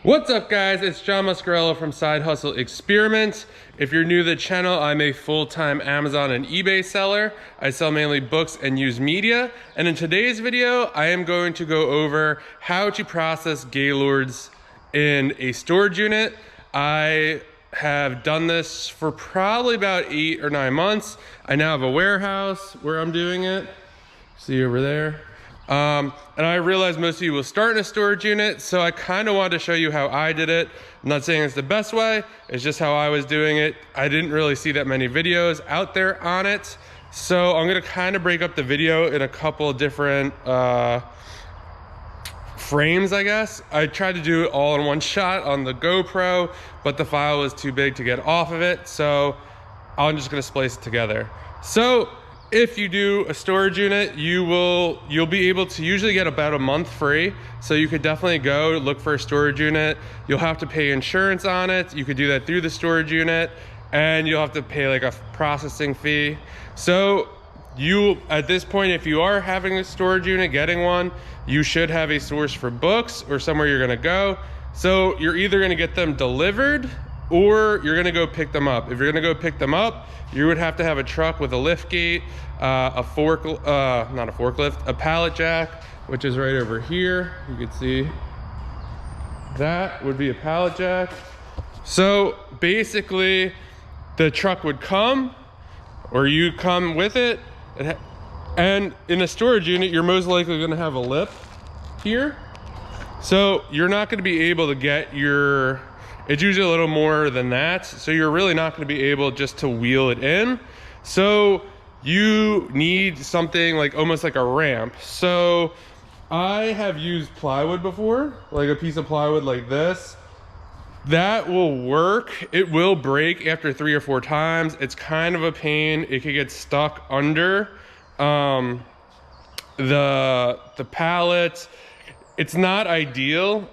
What's up guys, it's John Muscarello from Side Hustle Experiments. If you're new to the channel, I'm a full-time Amazon and eBay seller. I sell mainly books and used media. And in today's video, I am going to go over how to process Gaylords in a storage unit. I have done this for probably about 8 or 9 months. I now have a warehouse where I'm doing it. See over there. And I realize most of you will start in a storage unit, so I kind of wanted to show you how I did it. I'm not saying it's the best way, it's just how I was doing it. I didn't really see that many videos out there on it, so I'm gonna kind of break up the video in a couple of different frames, I guess. I tried to do it all in one shot on the GoPro, but the file was too big to get off of it, so I'm just gonna splice it together. So if you do a storage unit, you'll be able to usually get about a month free. So you could definitely go look for a storage unit. You'll have to pay insurance on it. You could do that through the storage unit, and you'll have to pay like a processing fee. So you, at this point, if you are having a storage unit, getting one, you should have a source for books or somewhere you're gonna go. So you're either gonna get them delivered or you're gonna go pick them up. If you're gonna go pick them up, you would have to have a truck with a lift gate, not a forklift, a pallet jack, which is right over here. You can see that would be a pallet jack. So basically the truck would come, or you come with it, and in a storage unit, you're most likely gonna have a lip here. So you're not gonna be able to get your, it's usually a little more than that. So you're really not gonna be able just to wheel it in. So you need something like almost like a ramp. So I have used plywood before, like a piece of plywood like this. That will work. It will break after 3 or 4 times. It's kind of a pain. It could get stuck under the pallet. It's not ideal,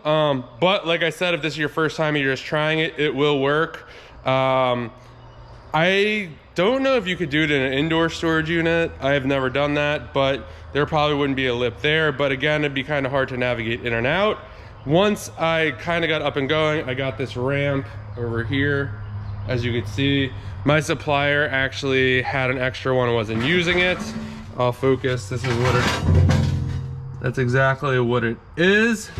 but like I said, if this is your first time and you're just trying it, it will work. I don't know if you could do it in an indoor storage unit. I have never done that, but there probably wouldn't be a lip there. But again, it'd be kind of hard to navigate in and out. Once I kind of got up and going, I got this ramp over here. As you can see, my supplier actually had an extra one, wasn't using it. I'll focus, this is what that's exactly what it is.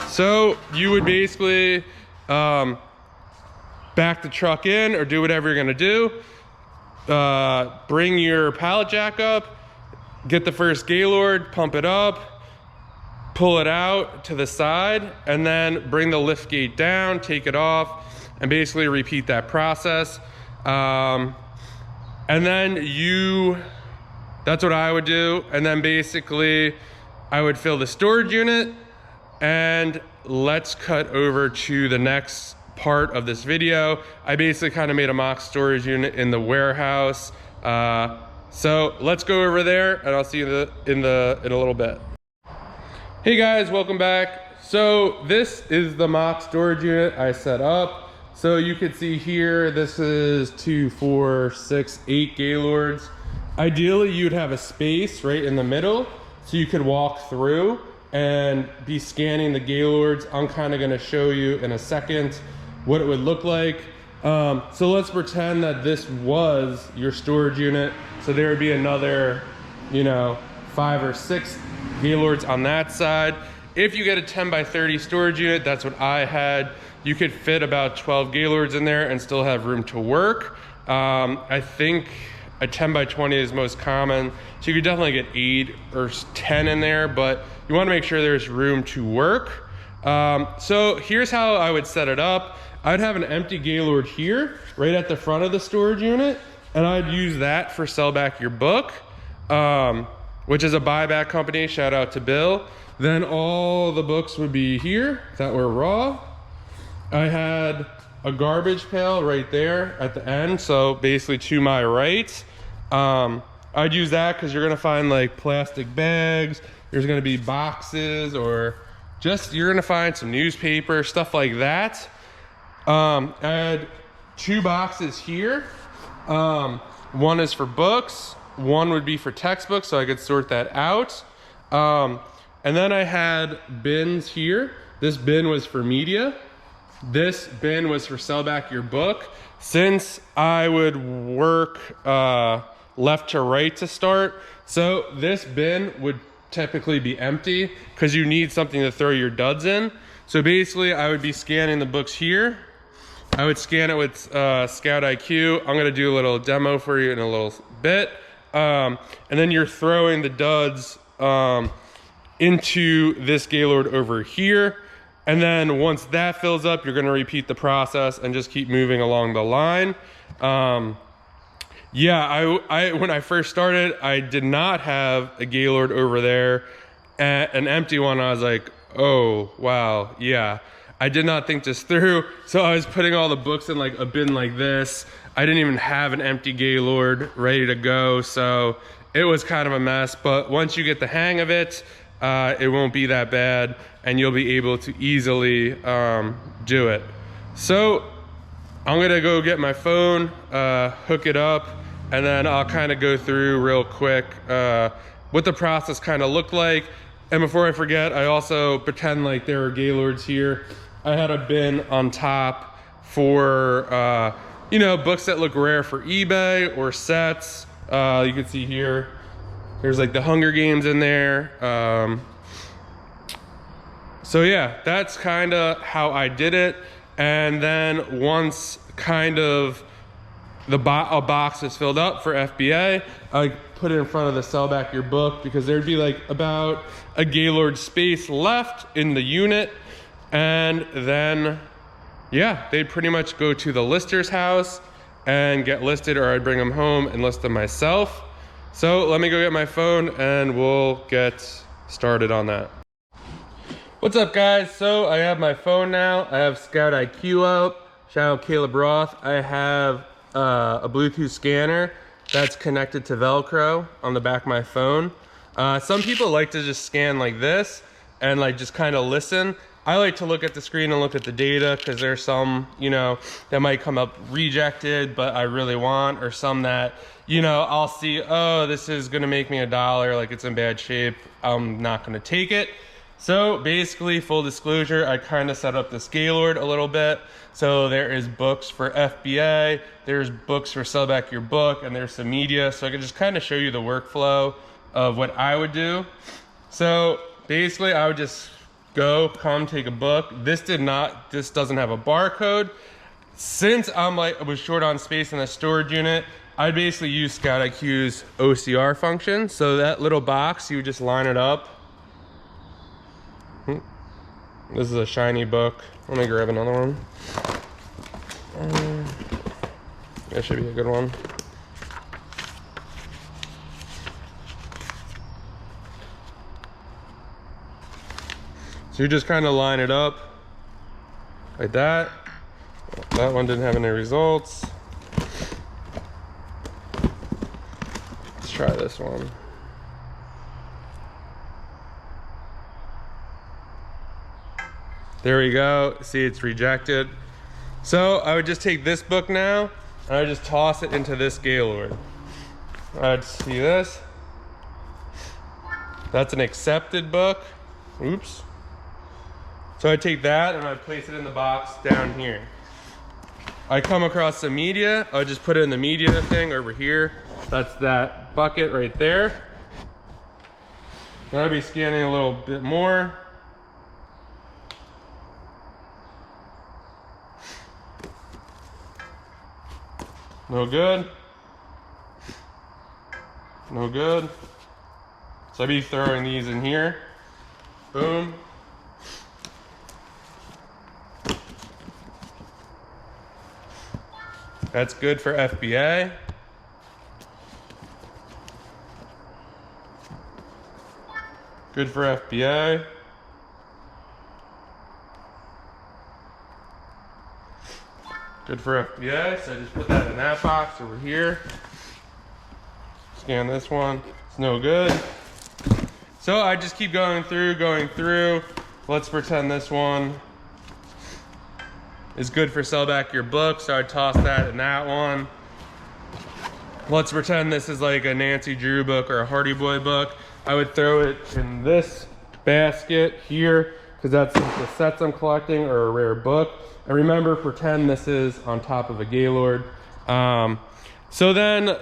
So you would basically back the truck in or do whatever you're gonna do. Bring your pallet jack up, get the first Gaylord, pump it up, pull it out to the side, and then bring the lift gate down, take it off, and basically repeat that process. And then that's what I would do. And then basically, I would fill the storage unit, and let's cut over to the next part of this video. I basically kind of made a mock storage unit in the warehouse. So let's go over there and I'll see you in a little bit. Hey guys, welcome back. So this is the mock storage unit I set up. So you can see here, this is 2, 4, 6, 8 Gaylords. Ideally, you'd have a space right in the middle, so you could walk through and be scanning the Gaylords. I'm kind of going to show you in a second what it would look like. So let's pretend that this was your storage unit. So there would be another, 5 or 6 Gaylords on that side. If you get a 10 by 30 storage unit, that's what I had. You could fit about 12 Gaylords in there and still have room to work. I think a 10 by 20 is most common. So you could definitely get 8 or 10 in there, but you wanna make sure there's room to work. So here's how I would set it up. I'd have an empty Gaylord here, right at the front of the storage unit, and I'd use that for Sell Back Your Book, which is a buyback company, shout out to Bill. Then all the books would be here that were raw. I had a garbage pail right there at the end, so basically to my right. I'd use that because you're gonna find like plastic bags, there's gonna be boxes, or just you're gonna find some newspaper, stuff like that. I had 2 boxes here. One is for books, one would be for textbooks, so I could sort that out. And then I had bins here. This bin was for media. This bin was for sell back your book. Since I would work left to right to start, so this bin would typically be empty because you need something to throw your duds in. So basically I would be scanning the books here. I would scan it with Scout IQ. I'm gonna do a little demo for you in a little bit. And then you're throwing the duds into this Gaylord over here. And then once that fills up, you're gonna repeat the process and just keep moving along the line. Yeah, when I first started, I did not have a Gaylord over there, an empty one. I was like, oh, wow, yeah. I did not think this through. So I was putting all the books in like a bin like this. I didn't even have an empty Gaylord ready to go. So it was kind of a mess, but once you get the hang of it, it won't be that bad and you'll be able to easily do it. So I'm gonna go get my phone, hook it up, and then I'll kind of go through real quick what the process kind of looked like. And before I forget, I also pretend like there are Gaylords here. I had a bin on top for, you know, books that look rare for eBay or sets. You can see here, there's like the Hunger Games in there. So yeah, that's kind of how I did it. And then once kind of a box is filled up for FBA, I put it in front of the sell back your book because there'd be like about a Gaylord space left in the unit. And then, yeah, they'd pretty much go to the lister's house and get listed, or I'd bring them home and list them myself. So let me go get my phone and we'll get started on that. What's up, guys? So I have my phone now. I have Scout IQ up. Shout out Caleb Roth. I have a Bluetooth scanner that's connected to Velcro on the back of my phone. Some people like to just scan like this and like just kind of listen. I like to look at the screen and look at the data because there's some, you know, that might come up rejected, but I really want, or some that, you know, I'll see, oh, this is gonna make me $1, like it's in bad shape, I'm not gonna take it. So basically, full disclosure, I kind of set up this Gaylord a little bit. So there is books for FBA, there's books for sell back your book, and there's some media. So I can just kind of show you the workflow of what I would do. So basically, I would just come take a book. This doesn't have a barcode. Since I was short on space in the storage unit, I basically use Scout IQ's OCR function. So that little box, you would just line it up. This is a shiny book. Let me grab another one. That should be a good one. So you just kind of line it up like that. That one didn't have any results. Let's try this one. There we go. See, it's rejected. So I would just take this book now and I would just toss it into this Gaylord. I'd see this. That's an accepted book. Oops. So I'd take that and I'd place it in the box down here. I come across some media. I would just put it in the media thing over here. That's that bucket right there. Then I'd be scanning a little bit more. No good. No good. So I'd be throwing these in here. Boom. That's good for FBA. Good for FBA. Good for FBA, so I just put that in that box over here. Scan this one, it's no good. So I just keep going through. Let's pretend this one is good for sell back your book, so I toss that in that one. Let's pretend this is like a Nancy Drew book or a Hardy Boy book. I would throw it in this basket here, because that's the sets I'm collecting or a rare book. And remember, pretend this is on top of a Gaylord. So then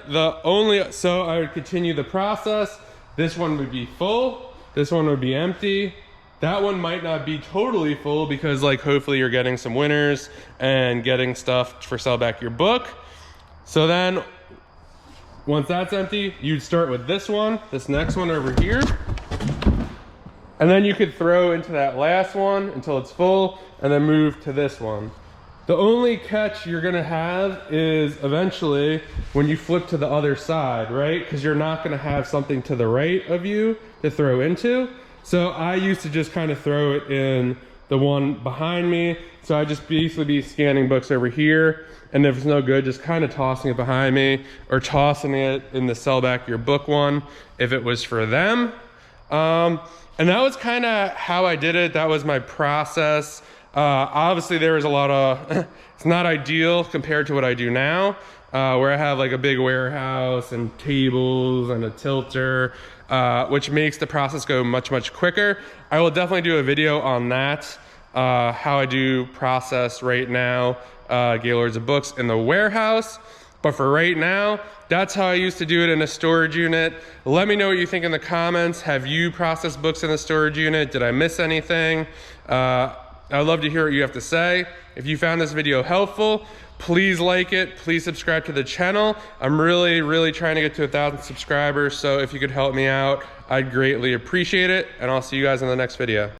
so I would continue the process. This one would be full, this one would be empty. That one might not be totally full because like hopefully you're getting some winners and getting stuff for sell back your book. So then once that's empty, you'd start with this next one over here. And then you could throw into that last one until it's full and then move to this one. The only catch you're gonna have is eventually when you flip to the other side, right? Because you're not gonna have something to the right of you to throw into. So I used to just kind of throw it in the one behind me. So I just basically be scanning books over here, and if it's no good, just kind of tossing it behind me or tossing it in the sell back your book one if it was for them. And that was kind of how I did it. That was my process. Obviously there was a lot of, it's not ideal compared to what I do now, where I have like a big warehouse and tables and a tilter, which makes the process go much, much quicker. I will definitely do a video on that, how I do process right now, Gaylords of books in the warehouse. But for right now, that's how I used to do it in a storage unit. Let me know what you think in the comments. Have you processed books in the storage unit? Did I miss anything? I'd love to hear what you have to say. If you found this video helpful, please like it. Please subscribe to the channel. I'm really trying to get to 1,000 subscribers. So if you could help me out, I'd greatly appreciate it. And I'll see you guys in the next video.